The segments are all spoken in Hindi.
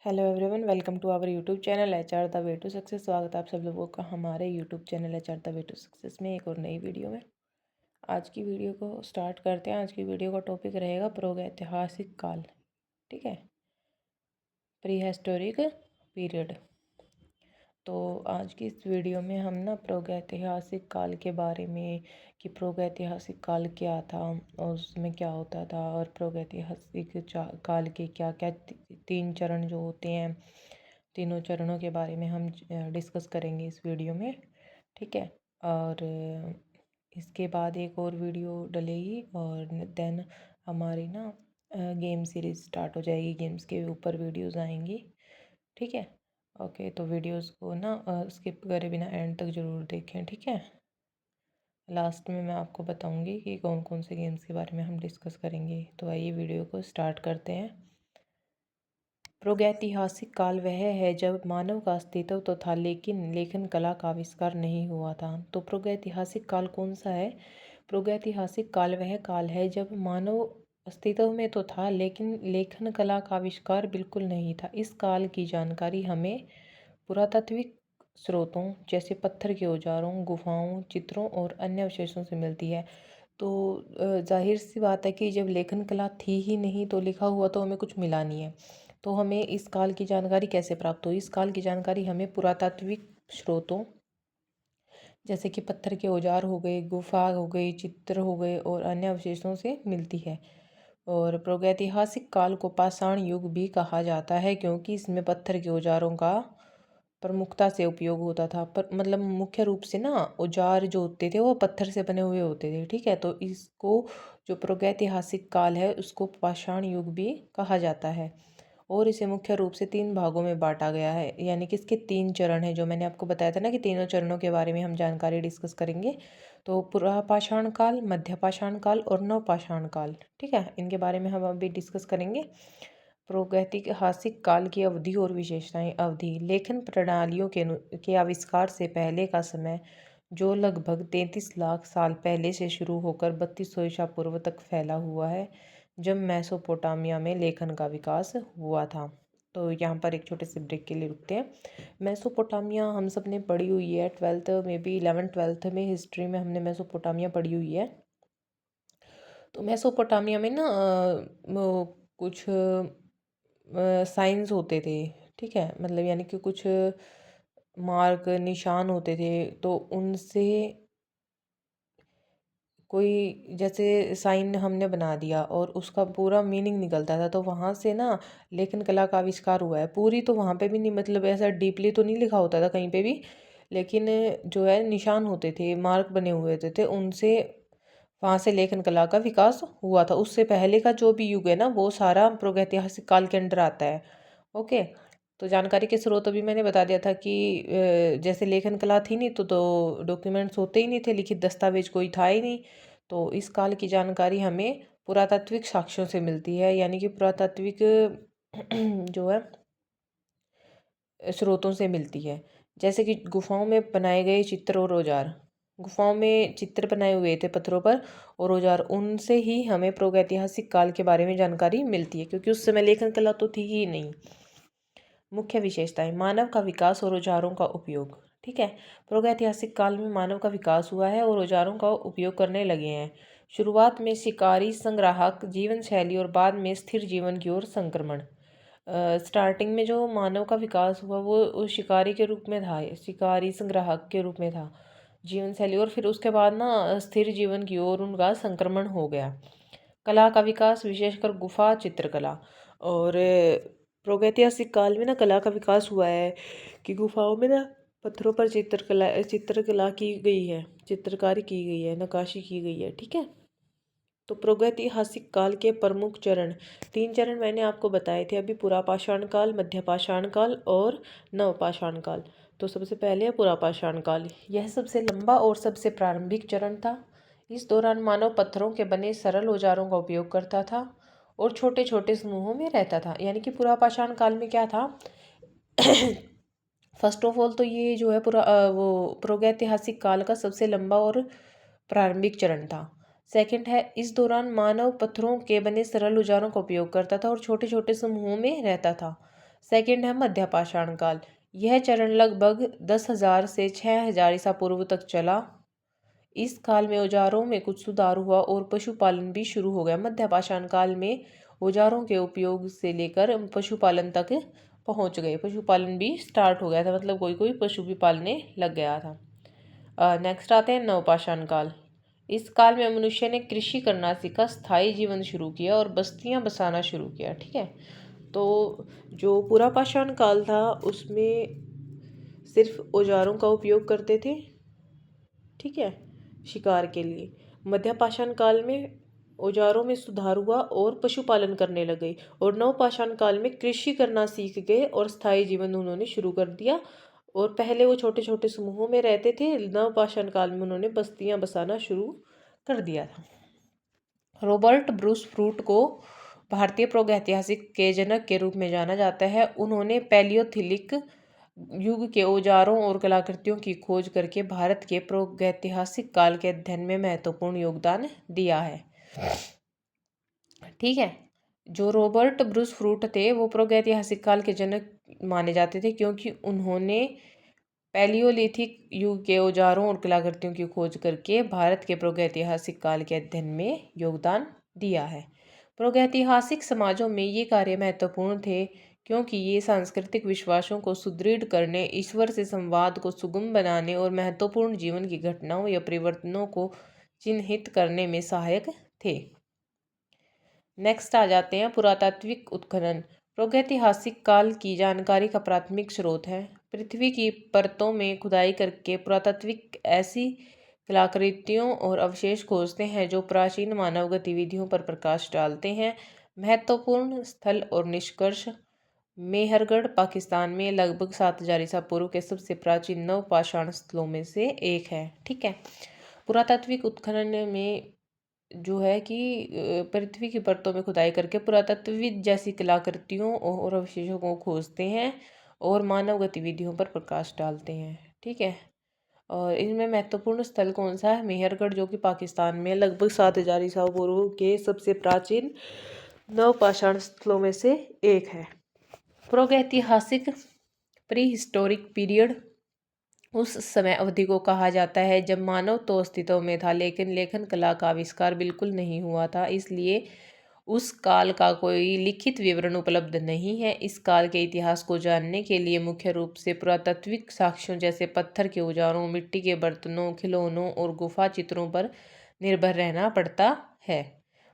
Hello everyone, welcome to our YouTube channel HR the way to success. स्वागत है आप सब लोगों का हमारे YouTube channel HR the way to success में एक और नई वीडियो में। आज की वीडियो को स्टार्ट करते हैं। आज की वीडियो का टॉपिक रहेगा प्रागैतिहासिक काल। ठीक है, प्री हिस्टोरिक पीरियड। तो आज की इस वीडियो में हम ना प्रागैतिहासिक काल के बारे में कि प्रागैतिहासिक काल क्या था और उसमें क्या होता था, और प्रागैतिहासिक काल के क्या क्या तीन चरण जो होते हैं, तीनों चरणों के बारे में हम डिस्कस करेंगे इस वीडियो में। ठीक है, और इसके बाद एक और वीडियो डलेगी और देन हमारी ना गेम सीरीज स्टार्ट हो जाएगी। गेम्स के ऊपर वीडियोस आएंगी। ठीक है, ओके। तो वीडियोस को ना स्किप करे बिना एंड तक ज़रूर देखें। ठीक है, लास्ट में मैं आपको बताऊंगी कि कौन कौन से गेम्स के बारे में हम डिस्कस करेंगे। तो आइए वीडियो को स्टार्ट करते हैं। प्रागैतिहासिक काल वह है जब मानव का अस्तित्व तो था लेकिन लेखन कला का आविष्कार नहीं हुआ था। तो प्रागैतिहासिक काल कौन सा है? प्रागैतिहासिक काल वह काल है जब मानव अस्तित्व में तो था लेकिन लेखन कला का आविष्कार बिल्कुल नहीं था। इस काल की जानकारी हमें पुरातात्विक स्रोतों जैसे पत्थर के औजारों, गुफाओं, चित्रों और अन्य अवशेषों से मिलती है। तो जाहिर सी बात है कि जब लेखन कला थी ही नहीं तो लिखा हुआ तो हमें कुछ मिला नहीं है। तो हमें इस काल की जानकारी कैसे प्राप्त हुई? इस काल की जानकारी हमें पुरातात्विक स्रोतों जैसे कि पत्थर के औजार हो गए, गुफा हो गई, चित्र हो गए और अन्य अवशेषों से मिलती है। और प्रागैतिहासिक काल को पाषाण युग भी कहा जाता है क्योंकि इसमें पत्थर के औजारों का प्रमुखता से उपयोग होता था। पर मतलब मुख्य रूप से ना औजार जो होते थे वो पत्थर से बने हुए होते थे। ठीक है, तो इसको जो प्रागैतिहासिक काल है उसको पाषाण युग भी कहा जाता है। और इसे मुख्य रूप से तीन भागों में बांटा गया है, यानी कि इसके तीन चरण हैं। जो मैंने आपको बताया था ना कि तीनों चरणों के बारे में हम जानकारी डिस्कस करेंगे। तो पुरापाषाण काल, मध्यपाषाण काल और नवपाषाण काल। ठीक है, इनके बारे में हम अभी डिस्कस करेंगे। प्रागैतिहासिक काल की अवधि और विशेषताएं। अवधि लेखन प्रणालियों के आविष्कार से पहले का समय, जो लगभग 33 लाख साल पहले से शुरू होकर 3200 ईसा पूर्व तक फैला हुआ है, जब मेसोपोटामिया में लेखन का विकास हुआ था। तो यहाँ पर एक छोटे से ब्रेक के लिए रुकते हैं। मेसोपोटामिया हम सब ने पढ़ी हुई है 12th में भी, 11th-12th में हिस्ट्री में हमने मेसोपोटामिया पढ़ी हुई है। तो मेसोपोटामिया में ना कुछ साइंस होते थे। ठीक है, मतलब यानी कि कुछ मार्क निशान होते थे। तो उनसे कोई जैसे साइन हमने बना दिया और उसका पूरा मीनिंग निकलता था, तो वहाँ से ना लेखन कला का आविष्कार हुआ है। पूरी तो वहाँ पे भी नहीं, मतलब ऐसा डीपली तो नहीं लिखा होता था कहीं पे भी, लेकिन जो है निशान होते थे, मार्क बने हुए होते थे, उनसे वहाँ से लेखन कला का विकास हुआ था। उससे पहले का जो भी युग है ना वो सारा प्रागैतिहासिक काल के अंडर आता है। ओके, तो जानकारी के स्रोत अभी मैंने बता दिया था कि जैसे लेखन कला थी नहीं तो डॉक्यूमेंट्स होते ही नहीं थे, लिखित दस्तावेज कोई था ही नहीं। तो इस काल की जानकारी हमें पुरातात्विक साक्ष्यों से मिलती है, यानी कि पुरातात्विक जो है स्रोतों से मिलती है। जैसे कि गुफाओं में बनाए गए चित्र और औजार, गुफाओं में चित्र बनाए हुए थे पत्थरों पर और औजार, उनसे ही हमें प्रागैतिहासिक काल के बारे में जानकारी मिलती है क्योंकि उस समय लेखन कला तो थी ही नहीं। मुख्य विशेषताएं। मानव का विकास और औजारों का उपयोग। ठीक है, प्रागैतिहासिक काल में मानव का विकास हुआ है और औजारों का उपयोग करने लगे हैं। शुरुआत में शिकारी संग्राहक जीवन शैली और बाद में स्थिर जीवन की ओर संक्रमण। स्टार्टिंग में जो मानव का विकास हुआ वो शिकारी के रूप में था, शिकारी संग्राहक के रूप में था जीवन शैली, और फिर उसके बाद ना स्थिर जीवन की ओर उनका संक्रमण हो गया। कला का विकास, विशेषकर गुफा चित्रकला। और प्रागैतिहासिक काल में ना कला का विकास हुआ है कि गुफाओं में ना पत्थरों पर चित्रकला की गई है, चित्रकारी की गई है, नक्काशी की गई है। ठीक है, तो प्रागैतिहासिक काल के प्रमुख चरण, तीन चरण मैंने आपको बताए थे अभी, पुरापाषाण काल, मध्यपाषाण काल और नवपाषाण काल। तो सबसे पहले है पुरापाषाण काल। यह सबसे लंबा और सबसे प्रारंभिक चरण था। इस दौरान मानव पत्थरों के बने सरल औजारों का उपयोग करता था और छोटे छोटे समूहों में रहता था। यानी कि पुरापाषाण काल में क्या था फर्स्ट ऑफ ऑल तो ये जो है वो प्रागैतिहासिक काल का सबसे लंबा और प्रारंभिक चरण था। सेकंड है, इस दौरान मानव पत्थरों के बने सरल औजारों का उपयोग करता था और छोटे छोटे समूहों में रहता था। सेकंड है मध्यपाषाण काल। यह चरण लगभग 10,000 से 6,000 ईसा पूर्व तक चला। इस काल में औजारों में कुछ सुधार हुआ और पशुपालन भी शुरू हो गया। मध्यपाषाण काल में औजारों के उपयोग से लेकर पशुपालन तक पहुंच गए। पशुपालन भी स्टार्ट हो गया था, मतलब कोई कोई पशु भी पालने लग गया था। नेक्स्ट आते हैं नवपाषाण काल। इस काल में मनुष्य ने कृषि करना सीखा, स्थायी जीवन शुरू किया और बस्तियां बसाना शुरू किया। ठीक है, तो जो पुरापाषाण काल था उसमें सिर्फ औजारों का उपयोग करते थे, ठीक है, शिकार के लिए। मध्यपाषाण काल में औजारों में सुधार हुआ और पशुपालन करने लग गए। और नवपाषाण काल में कृषि करना सीख गए और स्थायी जीवन उन्होंने शुरू कर दिया। और पहले वो छोटे छोटे समूहों में रहते थे, नवपाषाण काल में उन्होंने बस्तियां बसाना शुरू कर दिया था। रॉबर्ट ब्रूस फ्रूट को भारतीय प्रागैतिहासिक के जनक के रूप में जाना जाता है। उन्होंने पैलियोथिलिक युग के औजारों और कलाकृतियों की खोज करके भारत के प्रागैतिहासिक काल के अध्ययन में महत्वपूर्ण योगदान दिया है। ठीक है, जो रॉबर्ट ब्रूस फ्रूट थे वो प्रागैतिहासिक काल के जनक माने जाते थे, क्योंकि उन्होंने पैलियोलिथिक युग के औजारों और कलाकृतियों की खोज करके भारत के प्रागैतिहासिक काल के अध्ययन में योगदान दिया है। प्रागैतिहासिक समाजों में ये कार्य महत्वपूर्ण थे, क्योंकि ये सांस्कृतिक विश्वासों को सुदृढ़ करने, ईश्वर से संवाद को सुगम बनाने और महत्वपूर्ण जीवन की घटनाओं या परिवर्तनों को चिन्हित करने में सहायक थे। नेक्स्ट आ जाते हैं पुरातात्विक उत्खनन। प्रागैतिहासिक काल की जानकारी का प्राथमिक स्रोत है। पृथ्वी की परतों में खुदाई करके पुरातात्विक ऐसी कलाकृतियों और अवशेष खोजते हैं जो प्राचीन मानव गतिविधियों पर प्रकाश डालते हैं। महत्वपूर्ण स्थल और निष्कर्ष। मेहरगढ़ पाकिस्तान में लगभग 7,000 ईसा पूर्व के सबसे प्राचीन नवपाषाण स्थलों में से एक है। ठीक है, पुरातात्विक उत्खनन में जो है कि पृथ्वी की परतों में खुदाई करके पुरातत्वविद जैसी कलाकृतियों और अवशेषों को खोजते हैं और मानव गतिविधियों पर प्रकाश डालते हैं। ठीक है, और इनमें महत्वपूर्ण स्थल कौन सा है? मेहरगढ़, जो कि पाकिस्तान में लगभग 7,000 ईसा पूर्व के सबसे प्राचीन नवपाषाण स्थलों में से एक है। प्रागैतिहासिक प्री हिस्टोरिक पीरियड उस समय अवधि को कहा जाता है जब मानव तो अस्तित्व में था, लेकिन लेखन कला का आविष्कार बिल्कुल नहीं हुआ था, इसलिए उस काल का कोई लिखित विवरण उपलब्ध नहीं है। इस काल के इतिहास को जानने के लिए मुख्य रूप से पुरातात्विक साक्ष्यों जैसे पत्थर के औजारों, मिट्टी के बर्तनों, खिलौनों और गुफा चित्रों पर निर्भर रहना पड़ता है।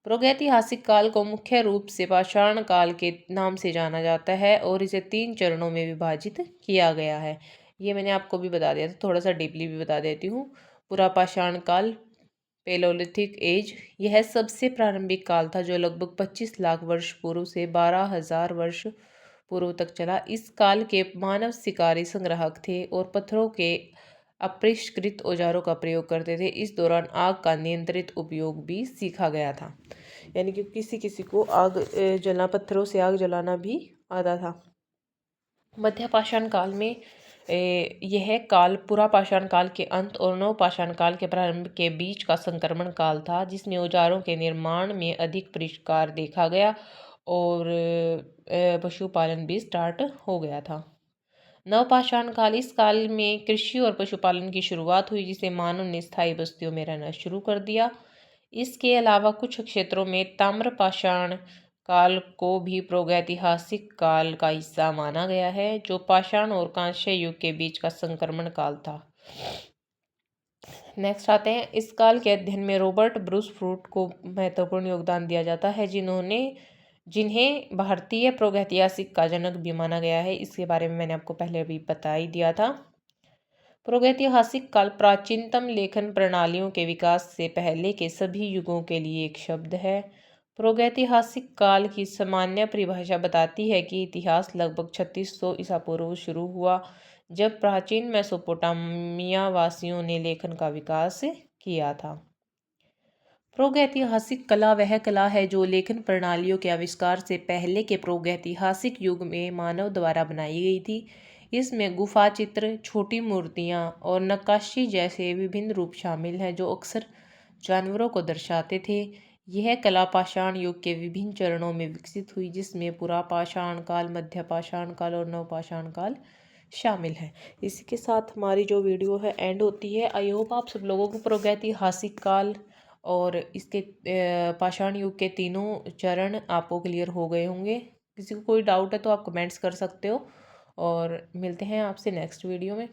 प्रागैतिहासिक काल को मुख्य रूप से पाषाण काल के नाम से जाना जाता है और इसे 3 चरणों में विभाजित किया गया है। ये मैंने आपको भी बता दिया था, थोड़ा सा डीपली भी बता देती हूँ। पुरापाषाण काल, पेलोलिथिक एज, यह सबसे प्रारंभिक काल था जो लगभग 25 लाख वर्ष पूर्व से 12,000 वर्ष पूर्व तक चला। इस काल के मानव शिकारी संग्राहक थे और पत्थरों के अपरिष्कृत औजारों का प्रयोग करते थे। इस दौरान आग का नियंत्रित उपयोग भी सीखा गया था, यानी कि किसी किसी को आग जला पत्थरों से आग जलाना भी आता था। मध्यपाषाण काल में यह काल पुरापाषाण काल के अंत और नवपाषाण काल के प्रारंभ के बीच का संक्रमण काल था, जिसमें औजारों के निर्माण में अधिक परिष्कार देखा गया और पशुपालन भी स्टार्ट हो गया था। नवपाषाण काल, इस काल में कृषि और पशुपालन की शुरुआत हुई, जिसे मानव ने स्थायी बस्तियों में रहना शुरू कर दिया। इसके अलावा कुछ क्षेत्रों में ताम्रपाषाण काल को भी प्रागैतिहासिक काल का हिस्सा माना गया है, जो पाषाण और कांस्य युग के बीच का संक्रमण काल था। नेक्स्ट आते हैं, इस काल के अध्ययन में रॉबर्ट ब्रूस फ्रूट को महत्वपूर्ण योगदान दिया जाता है, जिन्हें भारतीय प्रागैतिहासिक का जनक भी माना गया है। इसके बारे में मैंने आपको पहले भी बता ही दिया था। प्रागैतिहासिक काल प्राचीनतम लेखन प्रणालियों के विकास से पहले के सभी युगों के लिए एक शब्द है। प्रागैतिहासिक काल की सामान्य परिभाषा बताती है कि इतिहास लगभग 3600 ईसा पूर्व शुरू हुआ, जब प्राचीन मेसोपोटामिया वासियों ने लेखन का विकास किया था। प्रागैतिहासिक कला वह कला है जो लेखन प्रणालियों के आविष्कार से पहले के प्रागैतिहासिक युग में मानव द्वारा बनाई गई थी। इसमें गुफा चित्र, छोटी मूर्तियाँ और नक्काशी जैसे विभिन्न रूप शामिल हैं, जो अक्सर जानवरों को दर्शाते थे। यह कला पाषाण युग के विभिन्न चरणों में विकसित हुई, जिसमें पुरापाषाण काल, मध्यपाषाण काल और नवपाषाण काल शामिल है। इसी के साथ हमारी जो वीडियो है एंड होती है। आई होप आप सब लोगों को प्रागैतिहासिक काल और इसके पाषाण युग के तीनों चरण आपको क्लियर हो गए होंगे। किसी को कोई डाउट है तो आप कमेंट्स कर सकते हो, और मिलते हैं आपसे नेक्स्ट वीडियो में।